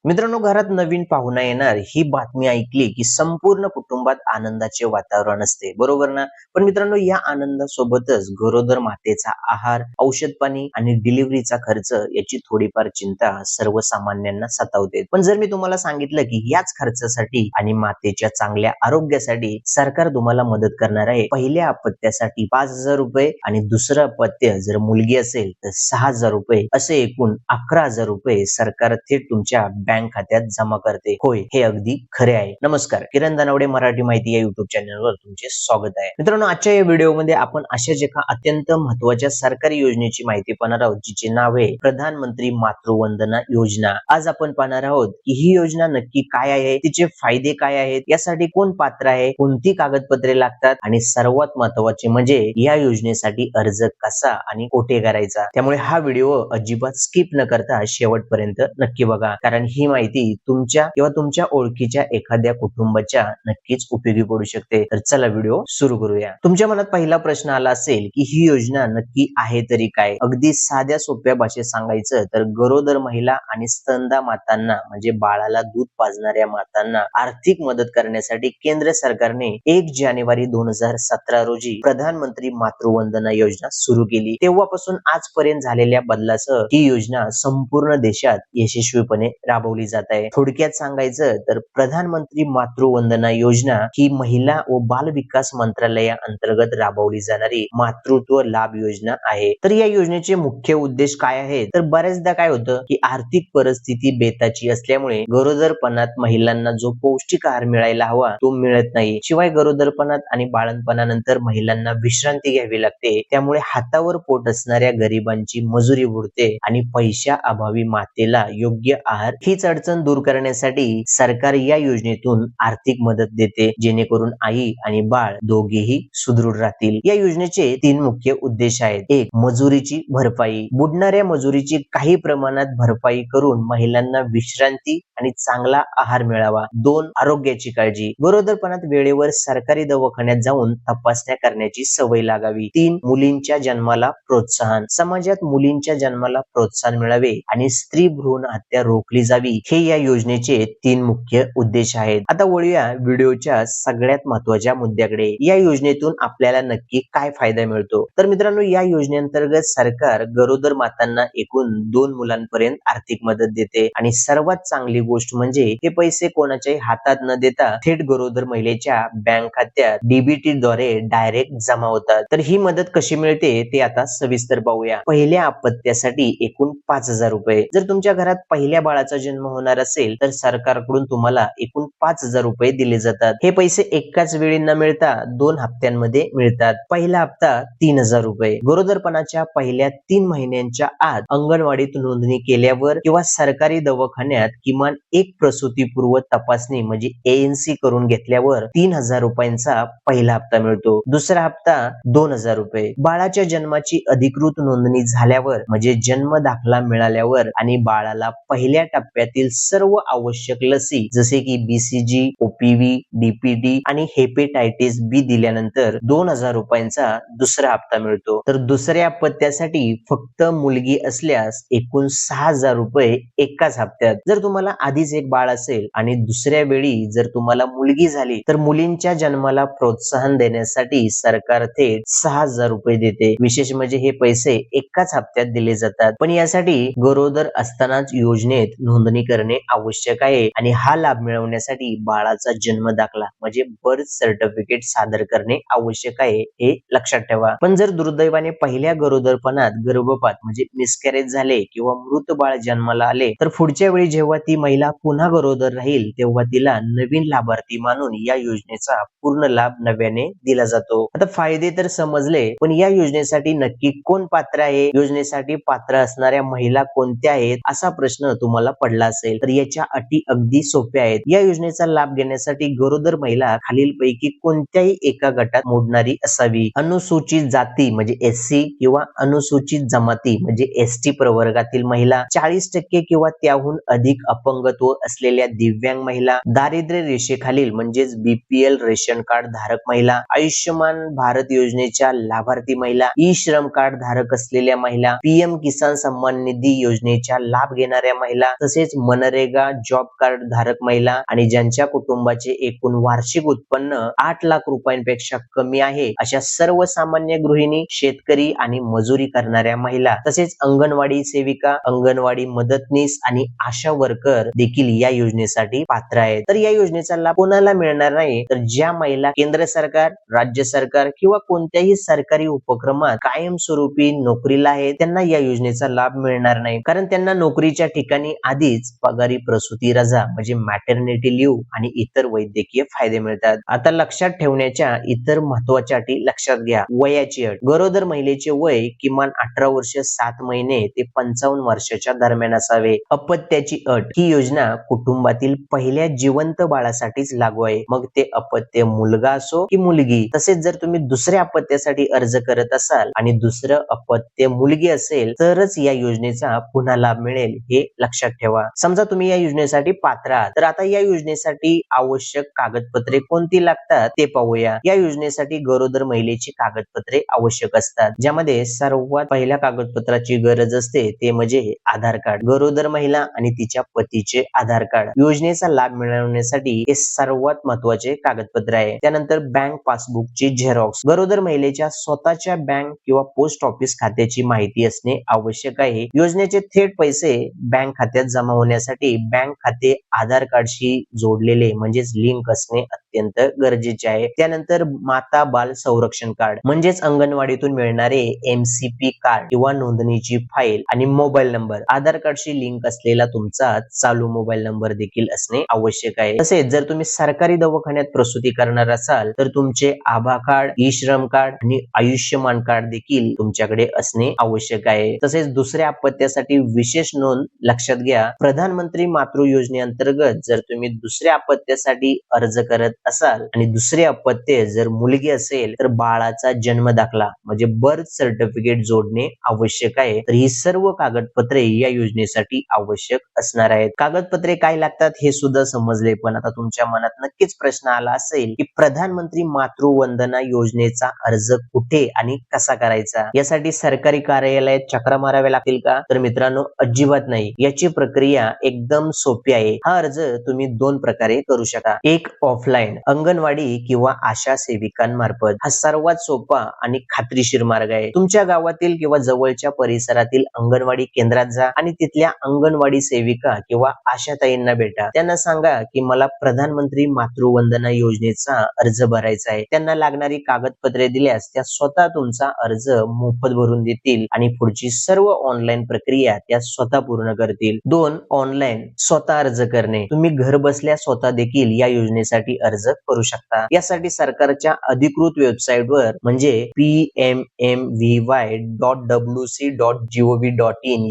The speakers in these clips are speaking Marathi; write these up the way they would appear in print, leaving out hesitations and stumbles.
मित्रांनो, घरात नवीन पाहुणा येणार ही बातमी ऐकली की संपूर्ण कुटुंबात आनंदाचे वातावरण असते, बरोबर ना? पण मित्रांनो, या आनंदासोबतच गरोदर मातेचा आहार, औषध पाणी आणि डिलिव्हरीचा खर्च याची थोडीफार चिंता सर्वसामान्यांना सतावते. पण जर मी तुम्हाला सांगितलं की याच खर्चासाठी आणि मातेच्या चांगल्या आरोग्यासाठी सरकार तुम्हाला मदत करणार आहे. पहिल्या अपत्यासाठी 5,000 रुपये आणि दुसरं अपत्य जर मुलगी असेल तर 6,000 रुपये, असे एकूण 11,000 रुपये सरकार थेट तुमच्या बँक खात्यात जमा करते. होय, हे अगदी खरे आहे. नमस्कार, किरण दानवडे मराठी माहिती या युट्यूब चॅनलवर तुमचे स्वागत आहे. मित्रांनो, आजच्या या व्हिडिओमध्ये आपण अशाच एका अत्यंत महत्त्वाच्या सरकारी योजनेची माहिती पाहणार आहोत, जिचे नाव आहे प्रधानमंत्री मातृवंदना योजना. आज आपण पाहणार आहोत की ही योजना नक्की काय आहे, तिचे फायदे काय आहेत, यासाठी कोण पात्र आहे, कोणती कागदपत्रे लागतात आणि सर्वात महत्त्वाचे म्हणजे या योजनेसाठी अर्ज कसा आणि कोठे करायचा. त्यामुळे हा व्हिडिओ अजिबात स्किप न करता शेवटपर्यंत नक्की बघा, कारण ही माहिती तुमच्या किंवा तुमच्या ओळखीच्या एखाद्या कुटुंबाच्या नक्कीच उपयोगी पडू शकते. तर चला व्हिडिओ सुरू करूया. तुमच्या मनात पहिला प्रश्न आला असेल की ही योजना नक्की आहे तरी काय? अगदी साध्या सोप्या भाषेत सांगायचं तर गरोदर महिला आणि स्तनदा मातांना म्हणजे बाळाला दूध पाजणाऱ्या मातांना आर्थिक मदत करण्यासाठी केंद्र सरकारने 1 जानेवारी 2017 रोजी प्रधानमंत्री मातृवंदना योजना सुरू केली. तेव्हापासून आजपर्यंत झालेल्या बदलासह ही योजना संपूर्ण देशात यशस्वीपणे राबवली जात आहे. थोडक्यात सांगायचं तर प्रधानमंत्री मातृवंदना योजना ही महिला व बाल विकास मंत्रालयाअंतर्गत राबवली जाणारी मातृत्व लाभ योजना आहे. तर या योजनेचे मुख्य उद्देश काय आहे? तर बऱ्याचदा काय होतं की आर्थिक परिस्थिती बेताची असल्यामुळे गरोदरपणात महिलांना जो पौष्टिक आहार मिळायला हवा तो मिळत नाही. शिवाय गरोदरपणात आणि बाळंतपणानंतर महिलांना विश्रांती घ्यावी लागते. त्यामुळे हातावर पोट असणाऱ्या गरिबांची मजुरी बुडते आणि पैशा अभावी मातेला योग्य आहार हीच अडचण दूर करण्यासाठी सरकार या योजनेतून आर्थिक मदत देते, जेणेकरून आई आणि बाळ दोघेही सुदृढ राहतील. या योजनेचे 3 मुख्य उद्देश आहेत. 1. मजुरीची भरपाई. बुडणाऱ्या मजुरीची काही प्रमाणात भरपाई करून महिलांना विश्रांती आणि चांगला आहार मिळावा. 2. आरोग्याची काळजी. गरोदरपणात वेळेवर सरकारी दवाखान्यात जाऊन तपासण्या करण्याची सवय लागावी. 3. मुलींच्या जन्माला प्रोत्साहन. समाजात मुलींच्या जन्माला प्रोत्साहन मिळावे आणि स्त्री भ्रूण हत्या रोखली जावी, हे या योजनेचे 3 मुख्य उद्देश आहेत. आता वळूया व्हिडिओच्या सगळ्यात महत्त्वाच्या मुद्द्याकडे. या योजनेतून आपल्याला नक्की काय फायदा मिळतो? तर मित्रांनो, या योजनेअंतर्गत सरकार गरोदर मातांना एकूण 2 मुलांपर्यंत आर्थिक मदत देते आणि सर्वात चांगली गोष्ट म्हणजे हे पैसे कोणाच्याही हातात न देता थेट गरोदर महिलेच्या बँक खात्यात डीबीटी द्वारे डायरेक्ट जमा होतात. तर ही मदत कशी मिळते ते आता सविस्तर पाहूया. पहिल्या अपत्यासाठी एकूण 5,000 रुपये. जर तुमच्या घरात पहिल्या बाळाचा जन्म होणार असेल तर सरकारकडून तुम्हाला एकूण 5,000 रुपये दिले जातात. हे पैसे एकाच वेळी न मिळता 2 हप्त्यांमध्ये मिळतात. पहिला हप्ता 3,000 रुपये. गरोदरपणाच्या पहिल्या 3 महिन्यांच्या आत अंगणवाडीत नोंदणी केल्यावर किंवा सरकारी दवाखान्यात किमान एक प्रसूतीपूर्व तपासणी म्हणजे ANC करून घेतल्यावर 3,000 रुपयांचा पहिला हप्ता मिळतो. दुसरा हप्ता 2,000 रुपये. बाळाच्या जन्माची अधिकृत नोंदणी झाल्यावर म्हणजे जन्म दाखला मिळाल्यावर आणि बाळाला पहिल्या टप्प्यातील सर्व आवश्यक लसी जसे की BCG, OPV, DPT आणि हेपेटायटिस B दिल्यानंतर 2,000 रुपयांचा दुसरा हप्ता मिळतो. तर दुसऱ्या अपत्यासाठी फक्त मुलगी असल्यास एकूण 6,000 रुपये एकाच हप्त्यात. जर तुम्हाला आधीच एक बाळ असेल आणि दुसऱ्या वेळी जर तुम्हाला मुलगी झाली तर मुलींच्या जन्माला प्रोत्साहन देण्यासाठी सरकार थेट 6,000 रुपये देते. विशेष म्हणजे हे पैसे एकाच हप्त्यात दिले जातात. पण यासाठी गरोदर असतानाच योजनेत नोंदणी करणे आवश्यक आहे आणि हा लाभ मिळवण्यासाठी बाळाचा जन्म दाखला म्हणजे बर्थ सर्टिफिकेट सादर करणे आवश्यक आहे, हे लक्षात ठेवा. पण जर दुर्दैवाने पहिल्या गरोदरपणात गर्भपात म्हणजे मिसकॅरेज झाले किंवा मृत बाळ जन्माला आले तर पुढच्या वेळी जेव्हा ती महिला पुन्हा गरोदर राहील तेव्हा तिला नवीन लाभार्थी मानून या योजनेचा पूर्ण लाभ नव्याने दिला जातो. आता फायदे तर समजले, पण या योजनेसाठी नक्की कोण पात्र आहे? योजनेसाठी पात्र असणाऱ्या महिला कोणत्या आहेत असा प्रश्न तुम्हाला पडला असेल तर याच्या अटी अगदी सोप्या आहेत. या योजनेचा लाभ घेण्यासाठी गरोदर महिला खालीलपैकी कोणत्याही एका गटात मोडणारी असावी. अनुसूचित जाती म्हणजे SC किंवा अनुसूचित जमाती म्हणजे ST प्रवर्गातील महिला, 40% किंवा त्याहून अधिक अपंगत्व असलेल्या दिव्यांग महिला, दारिद्र्य रेषेखालील म्हणजेच BPL रेशन कार्ड धारक महिला, आयुष्यमान भारत योजनेच्या लाभार्थी महिला, ई-श्रम कार्ड धारक असलेल्या महिला, PM किसान सन्मान निधी योजनेच्या लाभ घेणाऱ्या महिला, तसेच मनरेगा जॉब कार्ड धारक महिला आणि ज्यांच्या कुटुंबाचे एकूण वार्षिक उत्पन्न 8 लाख रुपयांपेक्षा कमी आहे अशा सर्वसामान्य गृहिणी, शेतकरी आणि मजुरी करणाऱ्या महिला तसेच अंगणवाडी सेविका, अंगणवाडी मदतनीस आणि आशा वर्कर देखील या योजनेसाठी पात्र आहेत. तर या योजनेचा लाभ कोणाला मिळणार नाही, तर ज्या महिला केंद्र सरकार, राज्य सरकार किंवा कोणत्याही सरकारी उपक्रमात कायमस्वरूपी नोकरीला आहेत त्यांना या योजनेचा लाभ मिळणार नाही, कारण त्यांना नोकरीच्या ठिकाणी आधीच पगारी प्रसूती रजा म्हणजे मॅटर्निटी लिव्ह आणि इतर वैद्यकीय फायदे मिळतात. आता लक्षात ठेवण्याच्या इतर महत्वाच्या अटी लक्षात घ्या. वयाची अट. गरोदर महिलेचे वय किमान 18 वर्ष 7 महिने ते 55 वर्षाच्या दरम्यान असावे. अपत्याची अट. ही योजना कुटुंबातील पहिल्या जिवंत बाळासाठीच लागू आहे, मग ते अपत्य मुलगा असो की मुलगी. तसेच जर तुम्ही दुसऱ्या अपत्यासाठी अर्ज करत असाल आणि दुसरं अपत्य मुलगी असेल तरच या योजनेचा पुन्हा लाभ मिळेल, हे लक्षात ठेवा. समजा तुम्ही या योजनेसाठी पात्र आहात, तर आता या योजनेसाठी आवश्यक कागदपत्रे कोणती लागतात ते पाहूया. या योजनेसाठी गरोदर महिलेची कागदपत्रे आवश्यक असतात, ज्यामध्ये सर्वात पहिल्या कागदपत्राची गरज असते ते म्हणजे आधार कार्ड. गरोदर महिला आणि तिच्या पतीचे आधार कार्ड योजनेचा लाभ मिळवण्यासाठी हे सर्वात महत्वाचे कागदपत्र आहे. त्यानंतर बँक पासबुकची झेरॉक्स. गरोदर महिलेच्या स्वतःच्या बँक किंवा पोस्ट ऑफिस खात्याची माहिती असणे आवश्यक आहे. योजनेचे थेट पैसे बँक खात्यात जमा होण्यासाठी बँक खाते आधार कार्डशी जोडलेले म्हणजेच लिंक असणे अत्यंत गरजेचे आहे. त्यानंतर माता बाल संरक्षण कार्ड म्हणजेच अंगणवाडीतून मिळणारे MCP कार्ड किंवा नोंदणीची फाईल आणि मोबाईल नंबर. आधार कार्डशी लिंक असलेला तुमचा चालू मोबाईल नंबर देखील असणे आवश्यक आहे. तसेच जर तुम्ही सरकारी दवाखान्यात प्रसूती करणार असाल तर तुमचे आभा कार्ड, ई श्रम कार्ड आणि आयुष्यमान कार्ड देखील तुमच्याकडे असणे आवश्यक आहे. तसेच दुसऱ्या अपत्यासाठी विशेष नोंद लक्षात घ्या. प्रधानमंत्री मातृ योजनेअंतर्गत जर तुम्ही दुसऱ्या अपत्यासाठी अर्ज करत असाल आणि दुसरे अपत्य जर मुलगी असेल तर बाळाचा जन्म दाखला म्हणजे बर्थ सर्टिफिकेट जोडणे आवश्यक आहे. तर ही सर्व कागदपत्रे या योजनेसाठी आवश्यक असणार आहेत. कागदपत्रे काय लागतात हे सुद्धा समजले, पण आता तुमच्या मनात नक्कीच प्रश्न आला असेल की प्रधानमंत्री मातृ वंदना योजनेचा अर्ज कुठे आणि कसा करायचा? यासाठी सरकारी कार्यालयात चक्रा माराव्या लागतील का? तर मित्रांनो, अजिबात नाही. याची प्रक्रिया एकदम सोपी आहे. हा अर्ज तुम्ही 2 प्रकारे करू शकता. एक ऑफलाईन अंगणवाडी किंवा आशा सेविकांमार्फत. हा सर्वात सोपा आणि खात्रीशीर मार्ग आहे. तुमच्या गावातील किंवा जवळच्या परिसरातील अंगणवाडी केंद्रात जा आणि तिथल्या अंगणवाडी सेविका किंवा आशाताईंना भेटा. त्यांना सांगा की मला प्रधानमंत्री मातृ वंदना योजनेचा अर्ज भरायचा आहे. त्यांना लागणारी कागदपत्रे दिल्यास त्या स्वतः तुमचा अर्ज मोफत भरून देतील आणि पुढची सर्व ऑनलाईन प्रक्रिया त्या स्वतः पूर्ण करतील. 2. ऑनलाईन स्वतः अर्ज करणे. तुम्ही घर बसल्या स्वतः देखील या योजनेसाठी अर्ज करू शकता. यासाठी सरकारच्या अधिकृत वेबसाईटवर म्हणजे pmmvy.wc.gov.in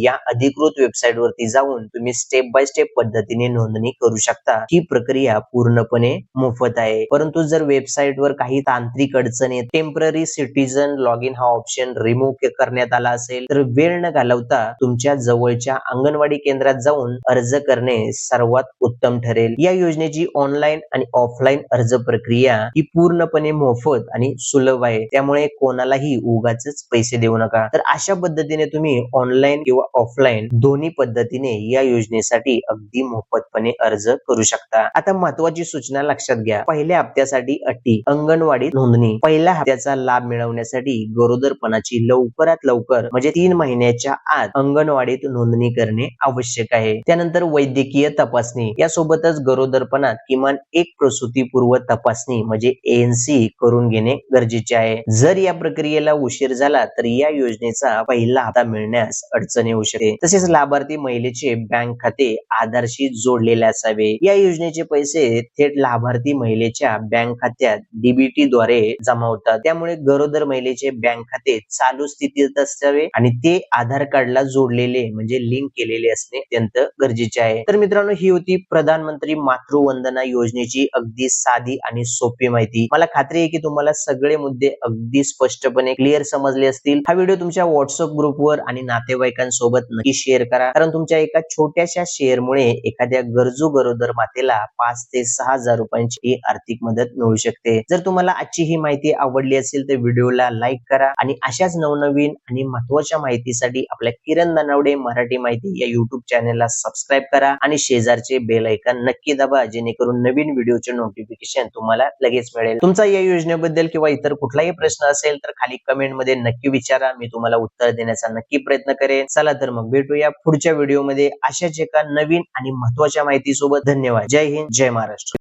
या अधिकृत वेबसाईट वरती जाऊन तुम्ही स्टेप बाय स्टेप पद्धतीने नोंदणी करू शकता. ही प्रक्रिया पूर्णपणे मोफत आहे. परंतु जर वेबसाईट वर काही तांत्रिक अडचणी, टेम्पररी सिटीजन लॉग इन हा ऑप्शन रिमूव्ह करण्यात आला असेल तर वेळ न घालवता तुमच्या जवळच्या अंगणवाडी केंद्रात जाऊन अर्ज करणे सर्वात उत्तम ठरेल. या योजनेची ऑनलाईन आणि ऑफलाईन अर्ज प्रक्रिया ही पूर्णपणे मोफत आणि सुलभ आहे. त्यामुळे कोणालाही उगाचच पैसे देऊ नका. तर अशा पद्धतीने तुम्ही ऑनलाईन किंवा ऑफलाईन दोन्ही पद्धतीने या योजनेसाठी अगदी मोफतपणे अर्ज करू शकता. आता महत्वाची सूचना लक्षात घ्या. पहिल्या हप्त्यासाठी अटी. अंगणवाडी नोंदणी. पहिल्या हप्त्याचा लाभ मिळवण्यासाठी गरोदरपणाची लवकरात लवकर म्हणजे 3 महिन्याच्या आत अंगणवाडीत नोंदणी करणे आवश्यक आहे. त्यानंतर वैद्यकीय तपासणी. यासोबतच गरोदरपणात किमान एक प्रसूतीपूर्व तपासणी म्हणजे ANC करून घेणे गरजेचे आहे. जर या प्रक्रियेला उशीर झाला तर या योजनेचा पहिला हप्ता मिळण्यास अडचण येऊ शकते. तसेच लाभार्थी महिलेचे बँक खाते आधारशी जोडलेले असावे. या योजनेचे पैसे थेट लाभार्थी महिलेच्या बँक खात्यात DBT द्वारे जमा होतात. त्यामुळे गरोदर महिलेचे बँक खाते चालू स्थितीत असावे आणि ते आधार कार्डला जोडलेले म्हणजे लिंक केलेले असणे अत्यंत गरजेचे आहे. तर मित्रांनो, ही होती प्रधानमंत्री मातृ वंदना योजनेची अगदी साधी आणि सोपी माहिती. मला खात्री आहे की तुम्हाला सगळे मुद्दे अगदी स्पष्टपणे क्लिअर समजले असतील. हा व्हिडिओ तुमच्या व्हॉट्सअप ग्रुपवर आणि नातेवाईकांसोबत नक्की शेअर करा, कारण तुमच्या एका छोट्याशा शेअरमुळे एखाद्या गरजू गरोदर मातेला 5 ते 6 हजार रुपयांची आर्थिक मदत मिळू शकते. जर तुम्हाला आजची ही माहिती आवडली असेल तर व्हिडिओला लाईक करा आणि अशाच नवनवीन आणि महत्त्वाच्या माहितीसाठी आपल्या किरण दानवडे मराठी माहिती या YouTube चॅनलला सबस्क्राईब करा आणि शेजारचे बेल आयकॉन नक्की दाबा, जेणेकरून नवीन व्हिडिओचे नोटिफिकेशन तुम्हाला लगेच मिळेल. तुमचा या योजनेबद्दल किंवा इतर कुठलाही प्रश्न असेल तर खाली कमेंट मध्ये नक्की विचारा, मी तुम्हाला उत्तर देण्याचा नक्की प्रयत्न करेन. चला तर मग भेटूया पुढच्या व्हिडिओमध्ये अशाच एका नवीन आणि महत्त्वाच्या माहिती सोबत. धन्यवाद. जय हिंद, जय महाराष्ट्र.